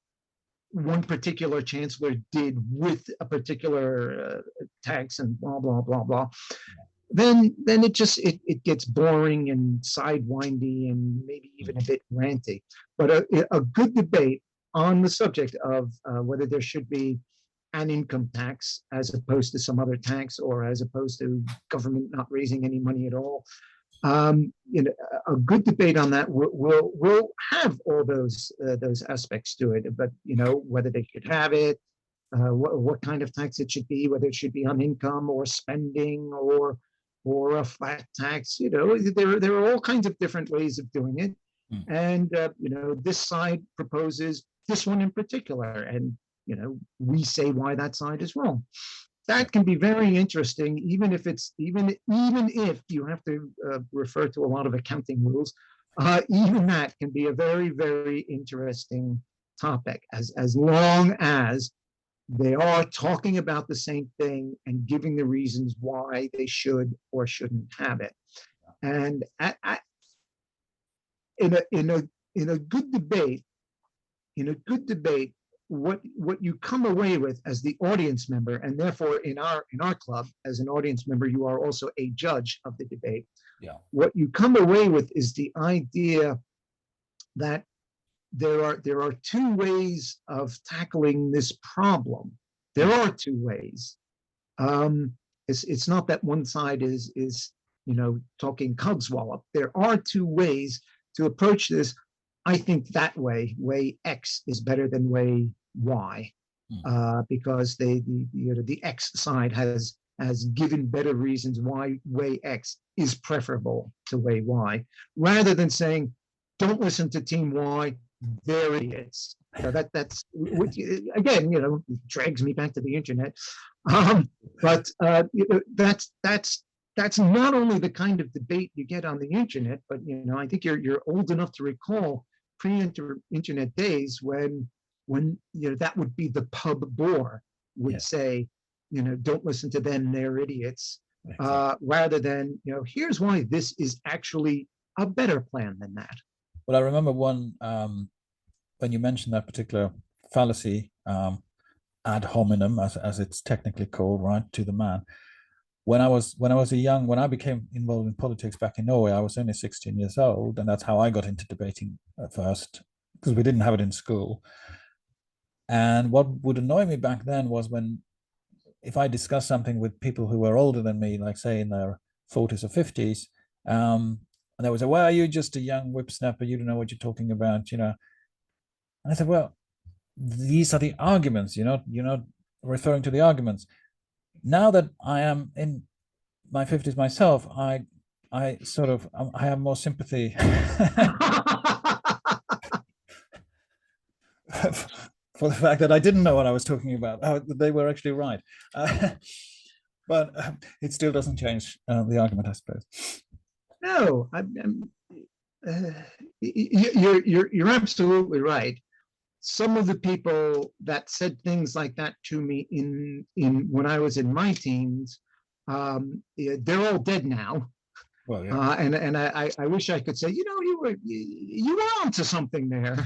one particular chancellor did with a particular tax and blah blah blah blah, then it gets boring and sidewindy and maybe even a bit ranty. But a good debate on the subject of whether there should be an income tax as opposed to some other tax, or as opposed to government not raising any money at all. A good debate on that will have all those aspects to it. But whether they should have it, what kind of tax it should be, whether it should be on income or spending or a flat tax. There are all kinds of different ways of doing it. And this side proposes this one in particular, and we say why that side is wrong. That can be very interesting, even if you have to refer to a lot of accounting rules. Even that can be a very, very interesting topic, as long as they are talking about the same thing and giving the reasons why they should or shouldn't have it. And in a good debate, what you come away with as the audience member, and therefore in our club as an audience member, you are also a judge of the debate. Yeah. What you come away with is the idea that there are two ways of tackling this problem. There are two ways. It's not that one side is talking codswallop. There are two ways to approach this. I think that way X is better than way Y, because the X side has given better reasons why way X is preferable to way Y, rather than saying, don't listen to Team Y, they're idiots. That's which, again, drags me back to the internet. But that's not only the kind of debate you get on the internet, but I think you're old enough to recall pre-internet days when that would be the pub bore would say, don't listen to them, they're idiots, rather than here's why this is actually a better plan than that. Well, I remember one when you mentioned that particular fallacy, ad hominem, as it's technically called, right, to the man. When I became involved in politics back in Norway, I was only 16 years old, and that's how I got into debating at first, because we didn't have it in school. And what would annoy me back then was if I discussed something with people who were older than me, like say in their 40s or 50s, and they would say, well, you're just a young whippersnapper, you don't know what you're talking about, And I said, well, these are the arguments, you're not referring to the arguments. Now that I am in my 50s myself, I have more sympathy for the fact that I didn't know what I was talking about. They were actually right. But it still doesn't change the argument, I suppose. No, you're absolutely right. Some of the people that said things like that to me in when I was in my teens, they're all dead now. Well, yeah. And I wish I could say, you were onto something there.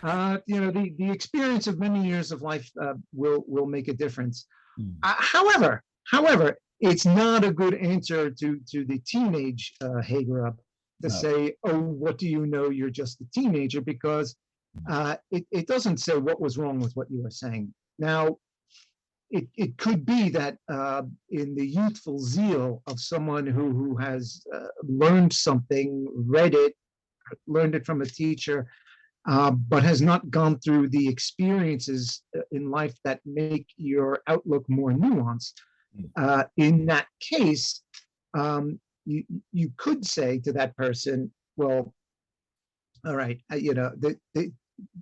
The experience of many years of life will make a difference. However, it's not a good answer to the teenage Hager to say, oh, what do you know? You're just a teenager, because it doesn't say what was wrong with what you were saying. Now, it could be that in the youthful zeal of someone who has learned something, learned it from a teacher, but has not gone through the experiences in life that make your outlook more nuanced. In that case, you could say to that person, well, all right,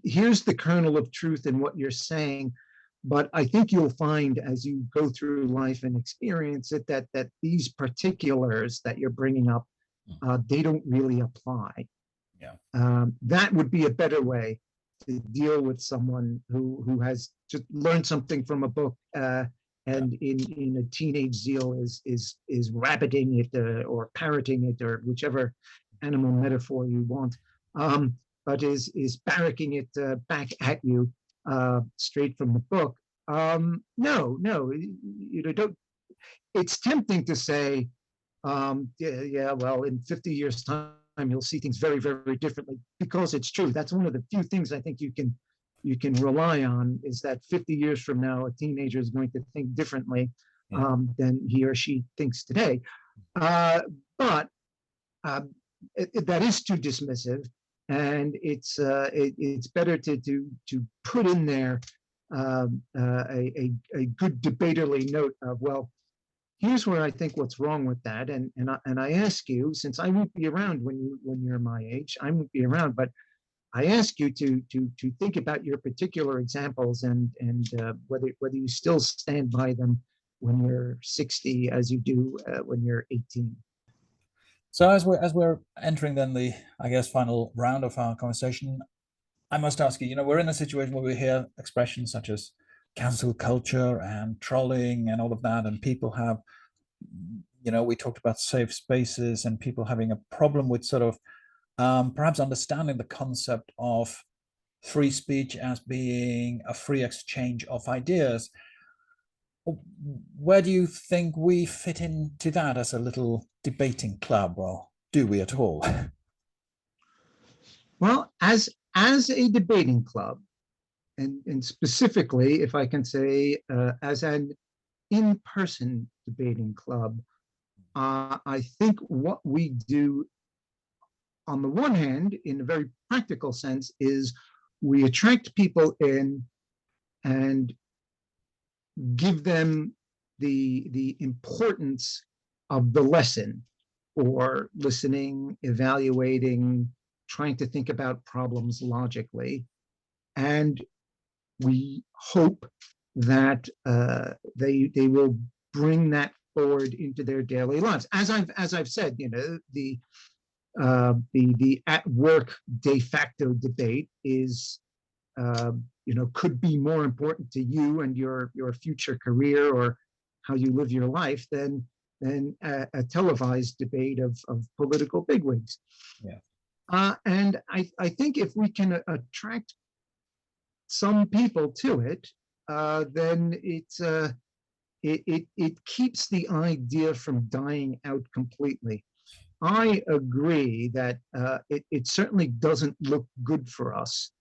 here's the kernel of truth in what you're saying, but I think you'll find as you go through life and experience it that these particulars that you're bringing up, they don't really apply. Yeah. That would be a better way to deal with someone who has just learned something from a book and in a teenage zeal is rabbiting it or parroting it, or whichever animal metaphor you want. But is barracking it back at you straight from the book. No, don't. It's tempting to say, well, in 50 years' time, you'll see things very, very differently, because it's true. That's one of the few things I think you can you can rely on is that 50 years from now, a teenager is going to think differently than he or she thinks today. But that is too dismissive, and it's better to put in there a good debaterly note of, well, here's where I think what's wrong with that, and I ask you, since I won't be around when you're my age, I won't be around, but I ask you to think about your particular examples and whether you still stand by them when you're 60 as you do when you're 18. So as we're entering then the, I guess, final round of our conversation, I must ask you, we're in a situation where we hear expressions such as cancel culture and trolling and all of that, and people have, we talked about safe spaces and people having a problem with sort of perhaps understanding the concept of free speech as being a free exchange of ideas. Where do you think we fit into that as a little debating club, or do we at all? Well, as a debating club, and specifically, if I can say, as an in-person debating club, I think what we do, on the one hand, in a very practical sense, is we attract people in and give them the importance of the lesson, or listening, evaluating, trying to think about problems logically. And we hope that they will bring that forward into their daily lives. As I've said, the at work de facto debate is could be more important to you and your future career or how you live your life than a televised debate of political bigwigs. Yeah. And I think if we can attract some people to it, then it keeps the idea from dying out completely. I agree that it certainly doesn't look good for us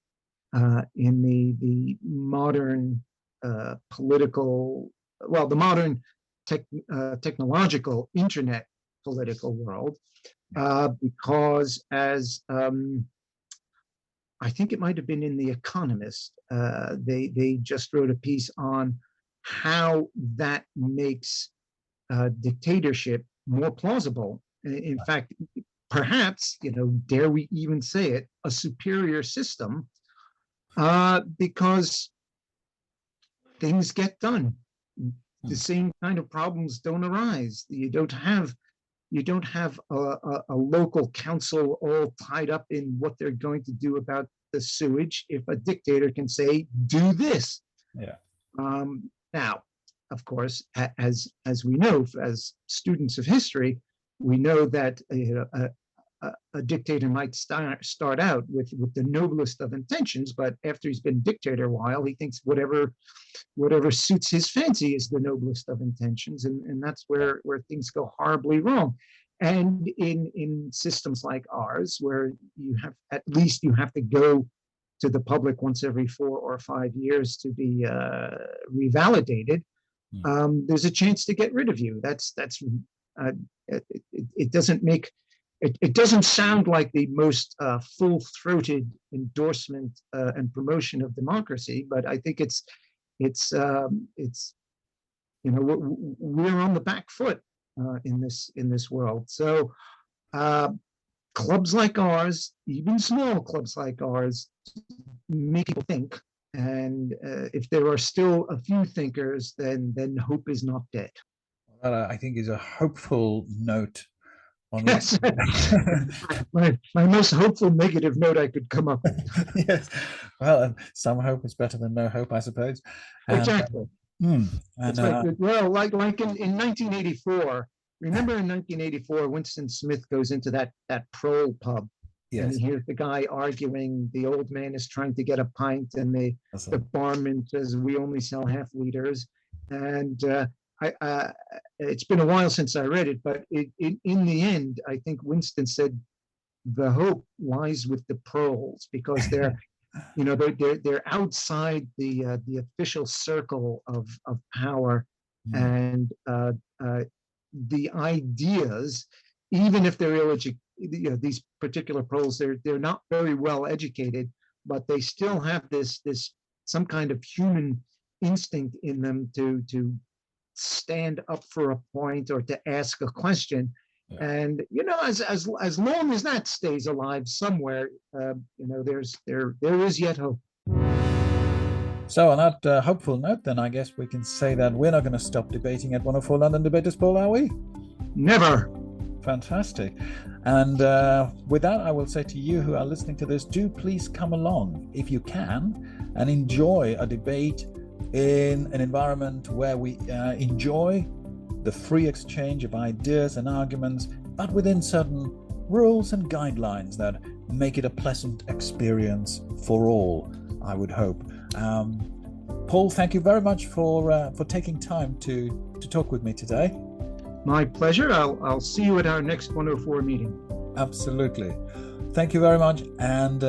in the modern the modern technological internet political world, because as I think it might have been in The Economist, they just wrote a piece on how that makes dictatorship more plausible. In fact, perhaps, dare we even say it, a superior system, because things get done. The same kind of problems don't arise. You don't have a local council all tied up in what they're going to do about the sewage if a dictator can say, do this. Yeah. Now, of course, as we know, as students of history, we know that a dictator might start out with the noblest of intentions, but after he's been dictator a while, he thinks whatever suits his fancy is the noblest of intentions, and that's where things go horribly wrong. And in systems like ours, where you have to go to the public once every 4 or 5 years to be revalidated, there's a chance to get rid of you. It doesn't make it doesn't sound like the most full-throated endorsement and promotion of democracy, but I think it's we're on the back foot in this world. So clubs like ours, even small clubs like ours, make people think. And if there are still a few thinkers, then hope is not dead. That I think is a hopeful note. Yes. my most hopeful negative note I could come up with. Yes. Well, some hope is better than no hope, I suppose. Exactly. And, well, like in 1984, remember in 1984, Winston Smith goes into that Prohl pub. Yes. And he hears the guy arguing. The old man is trying to get a pint, and the barman says, "We only sell half liters." And it's been a while since I read it, but in the end, I think Winston said the hope lies with the Prohls, because they're outside the official circle of power, and the ideas, even if they're these particular proles, they're not very well educated, but they still have this some kind of human instinct in them to stand up for a point or to ask a question. Yeah. And as long as that stays alive somewhere, there is yet hope. So on that hopeful note, then I guess we can say that we're not going to stop debating at 104 London Debaters, Paul, are we? Never. Fantastic. And with that, I will say to you who are listening to this, do please come along if you can and enjoy a debate in an environment where we enjoy the free exchange of ideas and arguments, but within certain rules and guidelines that make it a pleasant experience for all, I would hope. Paul, thank you very much for taking time to talk with me today. My pleasure. I'll see you at our next 104 meeting. Absolutely. Thank you very much, and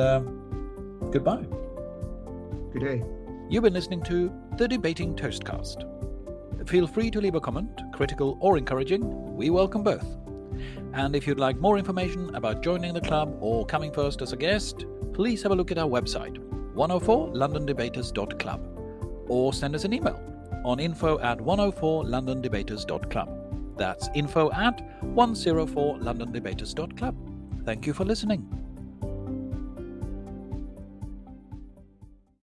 goodbye. Good day. You've been listening to the Debating Toastcast. Feel free to leave a comment, critical or encouraging. We welcome both. And if you'd like more information about joining the club or coming first as a guest, please have a look at our website, 104londondebaters.club, or send us an email on info@104londondebaters.club. That's info@104londondebaters.club. Thank you for listening.